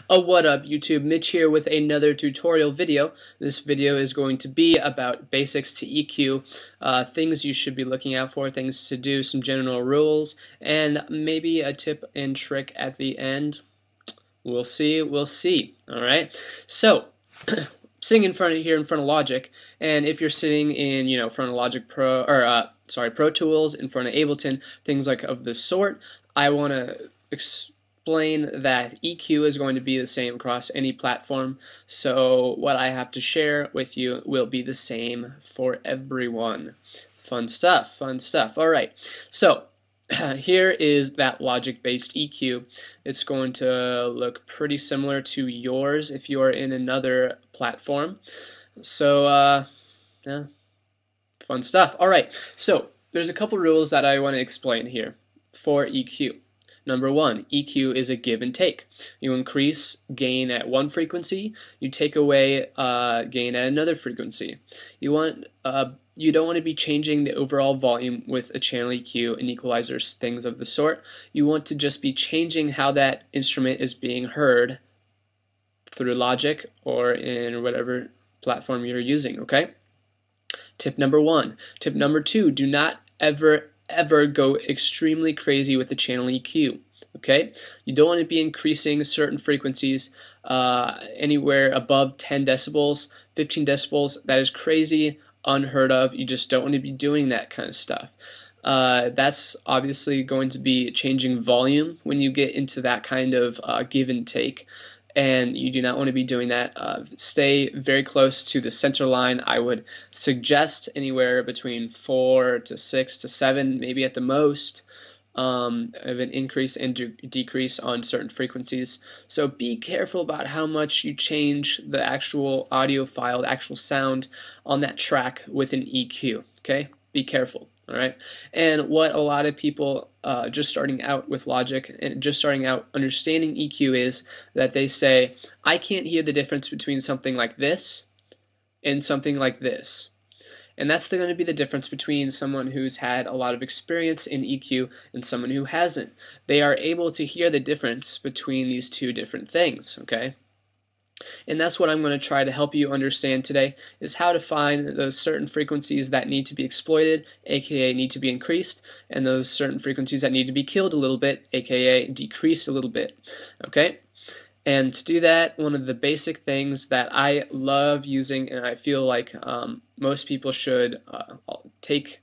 What up YouTube, Mitch here with another tutorial video. This video is going to be about basics to EQ, things you should be looking out for, things to do, some general rules, and maybe a tip and trick at the end. We'll see, alright? So, sitting in front of Logic, and if you're sitting in, front of Logic Pro, or Pro Tools, in front of Ableton, things like of this sort, I want to explain that EQ is going to be the same across any platform, so what I have to share with you will be the same for everyone. Fun stuff, fun stuff. Alright, so here is that Logic-based EQ. It's going to look pretty similar to yours if you are in another platform. So, yeah, fun stuff. Alright, so there's a couple rules that I want to explain here for EQ. Number one, EQ is a give and take. You increase gain at one frequency, you take away gain at another frequency. You don't want to be changing the overall volume with a channel EQ and equalizers, things of the sort. You want to just be changing how that instrument is being heard through Logic or in whatever platform you're using, okay? Tip number one. Tip number two, do not ever go extremely crazy with the channel EQ. Okay, you don't want to be increasing certain frequencies anywhere above 10 decibels, 15 decibels. That is crazy, unheard of. You just don't want to be doing that kind of stuff. That's obviously going to be changing volume when you get into that kind of give and take, and you do not want to be doing that. Stay very close to the center line. I would suggest anywhere between 4 to 6 to 7, maybe at the most, of an increase and decrease on certain frequencies. So be careful about how much you change the actual audio file, the actual sound on that track with an EQ. Okay, be careful. Alright, and what a lot of people just starting out with Logic and just starting out understanding EQ is that they say, I can't hear the difference between something like this and something like this. And that's going to be the difference between someone who's had a lot of experience in EQ and someone who hasn't. They are able to hear the difference between these two different things, okay? And that's what I'm going to try to help you understand today, is how to find those certain frequencies that need to be exploited, aka need to be increased, and those certain frequencies that need to be killed a little bit, aka decreased a little bit. Okay? And to do that, one of the basic things that I love using, and I feel like most people should take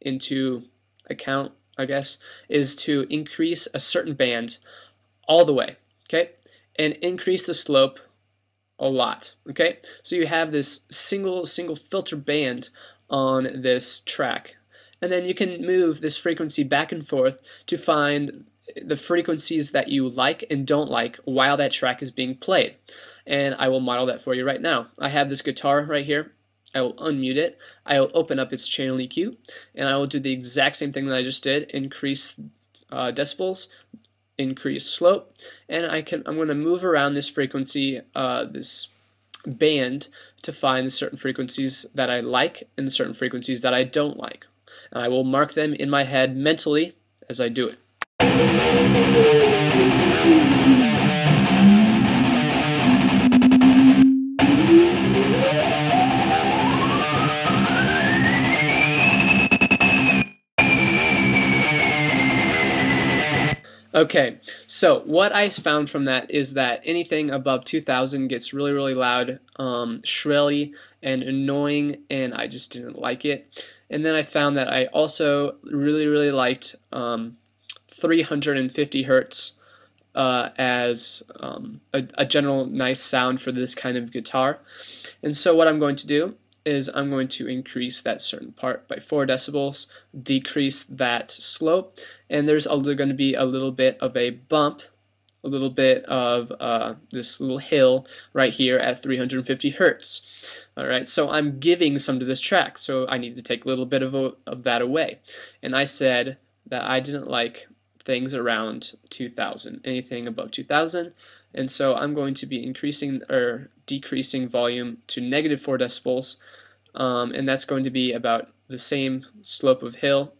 into account, I guess, is to increase a certain band all the way, okay? And increase the slope a lot, okay? So you have this single filter band on this track, and then you can move this frequency back and forth to find the frequencies that you like and don't like while that track is being played. And I will model that for you right now. I have this guitar right here. I will unmute it. I will open up its channel EQ, and I will do the exact same thing that I just did, increase decibels, increase slope, and I'm going to move around this frequency, this band, to find certain frequencies that I like and certain frequencies that I don't like. And I will mark them in my head mentally as I do it. Okay, so what I found from that is that anything above 2000 gets really loud, shrilly, and annoying, and I just didn't like it. And then I found that I also really liked 350 hertz as a general nice sound for this kind of guitar. And so what I'm going to do is I'm going to increase that certain part by 4 decibels, decrease that slope, and there's going to be a little bit of a bump, a little bit of this little hill right here at 350 hertz. Alright, so I'm giving some to this track, so I need to take a little bit of that away. And I said that I didn't like things around 2000, anything above 2000, and so I'm going to be increasing or decreasing volume to -4 decibels, and that's going to be about the same slope of hill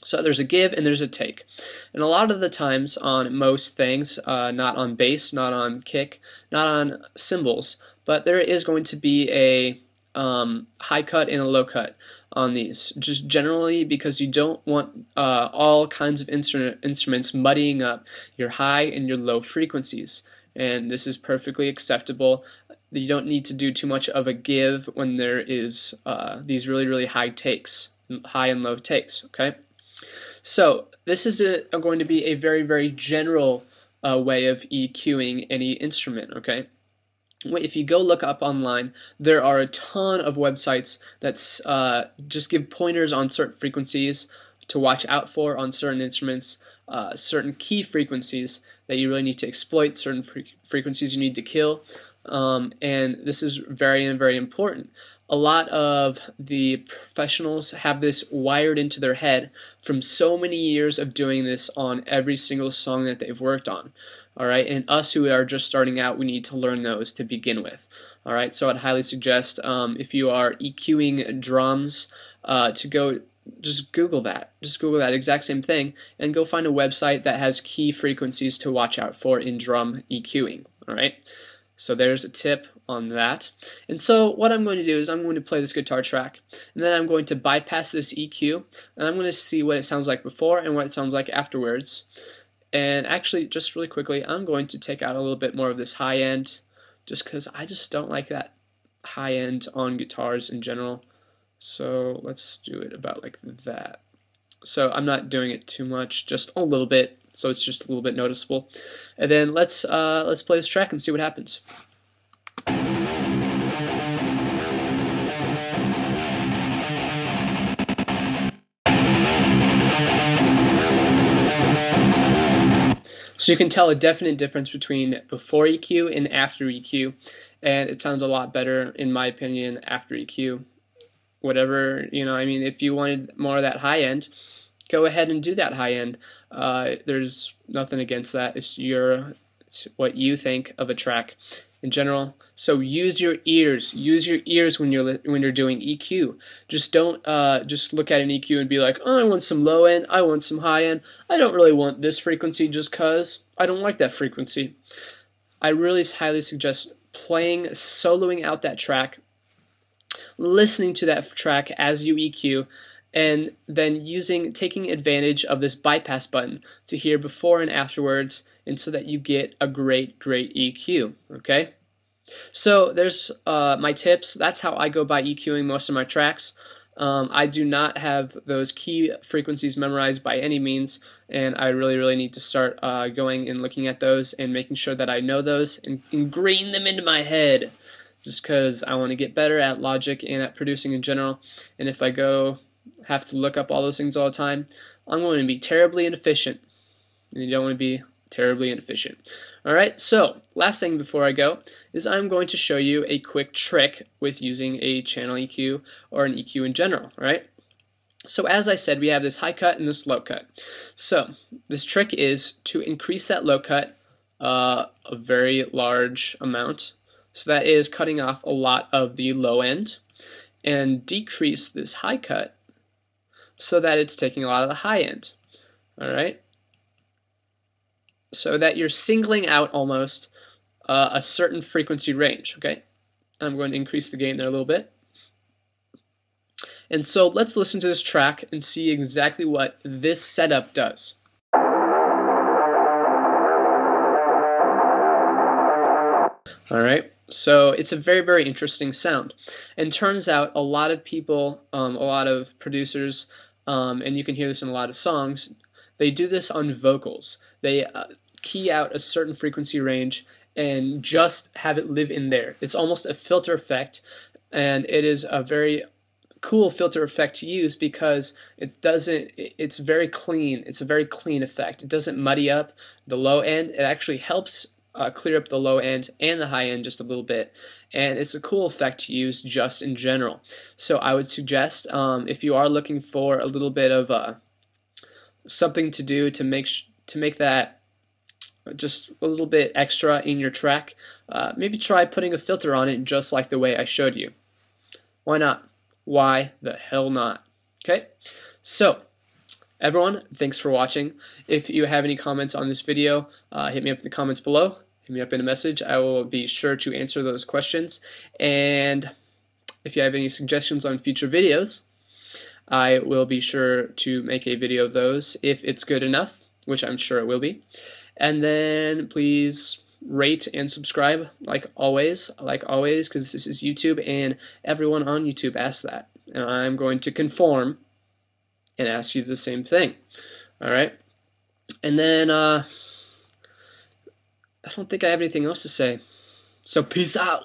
So there's a give and there's a take. And a lot of the times on most things, not on bass, not on kick, not on cymbals, but there is going to be a high cut and a low cut on these, just generally because you don't want all kinds of instruments muddying up your high and your low frequencies. And this is perfectly acceptable. You don't need to do too much of a give when there is these really high takes, high and low takes, okay? So this is going to be a very general way of EQing any instrument, okay? If you go look up online, there are a ton of websites that just give pointers on certain frequencies to watch out for on certain instruments, certain key frequencies that you really need to exploit, certain frequencies you need to kill, and this is very important. A lot of the professionals have this wired into their head from so many years of doing this on every single song that they've worked on. Alright, and us who are just starting out, we need to learn those to begin with. Alright, so I'd highly suggest if you are EQing drums to go just Google that. Just Google that exact same thing and go find a website that has key frequencies to watch out for in drum EQing. Alright, so there's a tip on that. And so what I'm going to do is I'm going to play this guitar track, and then I'm going to bypass this EQ, and I'm going to see what it sounds like before and what it sounds like afterwards. And actually, just really quickly, I'm going to take out a little bit more of this high end, just because I just don't like that high end on guitars in general. So let's do it about like that. So I'm not doing it too much, just a little bit, so it's just a little bit noticeable. And then let's play this track and see what happens. So you can tell a definite difference between before EQ and after EQ, and it sounds a lot better, in my opinion, after EQ. Whatever, you know, I mean, if you wanted more of that high end, go ahead and do that high end. There's nothing against that. It's what you think of a track in general. So use your ears. Use your ears when you're doing EQ. Just don't just look at an EQ and be like, oh, I want some low end, I want some high end. I don't really want this frequency just cause I don't like that frequency. I really highly suggest soloing out that track, listening to that track as you EQ, and then taking advantage of this bypass button to hear before and afterwards, and so that you get a great EQ, okay? So there's my tips. That's how I go by EQing most of my tracks. I do not have those key frequencies memorized by any means, and I really need to start going and looking at those and making sure that I know those and ingrain them into my head, just because I want to get better at logic and at producing in general. And if I have to look up all those things all the time, I'm going to be terribly inefficient, and you don't want to be terribly inefficient. Alright, so last thing before I go is I'm going to show you a quick trick with using a channel EQ or an EQ in general. Alright, so as I said, we have this high cut and this low cut. So this trick is to increase that low cut a very large amount, so that is cutting off a lot of the low end, and decrease this high cut so that it's taking a lot of the high end. Alright, so that you're singling out almost a certain frequency range, okay? I'm going to increase the gain there a little bit. And so let's listen to this track and see exactly what this setup does. Alright, so it's a very interesting sound. And turns out a lot of people, a lot of producers, and you can hear this in a lot of songs, they do this on vocals. They key out a certain frequency range and just have it live in there. It's almost a filter effect, and it is a very cool filter effect to use because it's very clean. It's a very clean effect. It doesn't muddy up the low end. It actually helps clear up the low end and the high end just a little bit, and it's a cool effect to use just in general. So I would suggest if you are looking for a little bit of something to do to make that just a little bit extra in your track, maybe try putting a filter on it just like the way I showed you. Why not? Why the hell not? Okay, so Everyone, thanks for watching. If you have any comments on this video, hit me up in the comments below. Hit me up in a message. I will be sure to answer those questions. And if you have any suggestions on future videos, I will be sure to make a video of those if it's good enough, which I'm sure it will be. And then please rate and subscribe like always, because this is YouTube and everyone on YouTube asks that. And I'm going to conform and ask you the same thing. Alright? And then, I don't think I have anything else to say. So peace out.